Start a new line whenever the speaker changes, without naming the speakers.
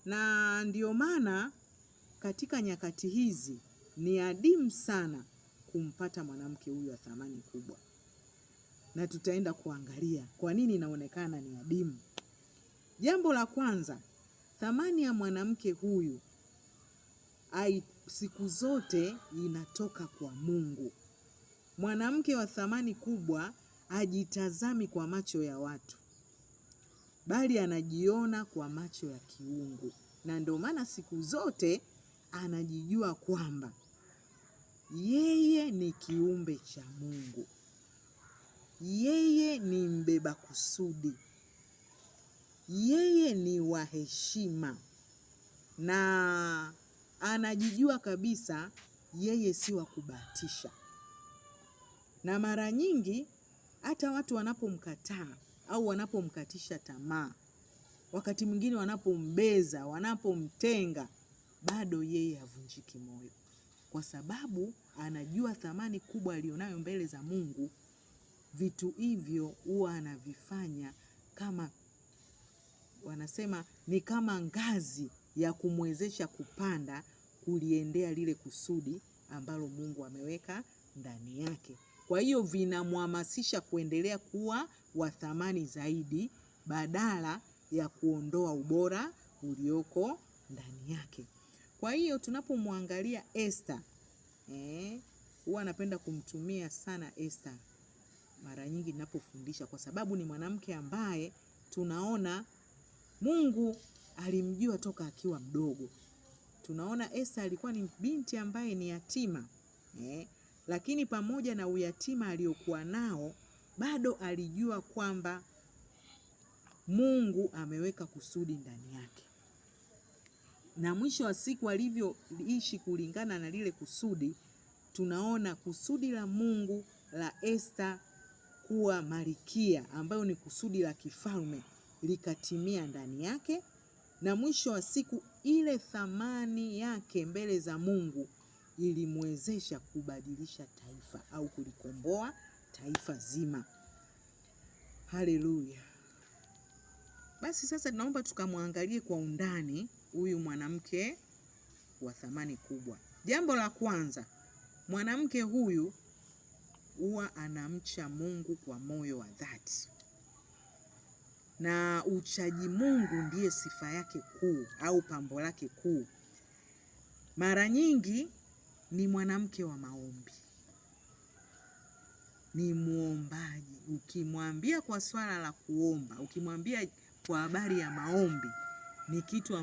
Na ndio maana katika nyakati hizi ni adimu sana kumpata mwanamke huyu wa thamani kubwa. Na tutaenda kuangalia kwa nini inaonekana ni adimu. Jambo la kwanza, thamani ya mwanamke huyu siku zote inatoka kwa Mungu. Mwanamke wa thamani kubwa hajitazami kwa macho ya watu, bali anajiona kwa macho ya kiungu. Na ndio maana siku zote anajijua kwamba yeye ni kiumbe cha Mungu. Yeye ni mbeba kusudi. Yeye ni wa heshima. Na anajijua kabisa yeye si wa kubahatisha. Na mara nyingi hata watu wanapomkataa au wanapomkatisha tamaa, wakati mwingine wanapombeza, wanapomtenga, bado yeye havunjiki moyo. Kwa sababu anajua thamani kubwa alionayo mbele za Mungu. Vitu hivyo huwa anavifanya kama, wanasema ni kama ngazi ya kumwezesha kupanda kuliendea lile kusudi ambalo Mungu ameweka ndani yake. Kwa hiyo vinamhamasisha kuendelea kuwa wa thamani zaidi badala ya kuondoa ubora ulioko ndani yake. Kwa hiyo tunapomwangalia Esther, huwa napenda kumtumia sana Esther mara nyingi ninapofundisha, kwa sababu ni mwanamke ambaye tunaona Mungu alimjua toka akiwa mdogo. Tunaona Esther alikuwa ni binti ambaye ni yatima, lakini pamoja na uyatima aliokuwa nao, bado alijua kwamba Mungu ameweka kusudi ndani yake. Na mwisho wa siku alivyoishi kulingana na lile kusudi, tunaona kusudi la Mungu la Esther kuwa malkia, ambayo ni kusudi la kifalme, likatimia ndani yake. Na mwisho wa siku ile thamani yake mbele za Mungu ilimwezesha kubadilisha taifa au kulikomboa taifa zima. Haleluya. Basi sasa naomba tukamwangalie kwa undani huyu mwanamke wa thamani kubwa. Jambo la kwanza, mwanamke huyu huwa anamcha Mungu kwa moyo wa dhati. Na uchaji Mungu ndiye sifa yake kuu au pambo lake kuu. Mara nyingi ni mwanamke wa maombi. Ni muombaji. Ukimwambia kwa swala la kuomba, ukimwambia kwa habari ya maombi, ni kitu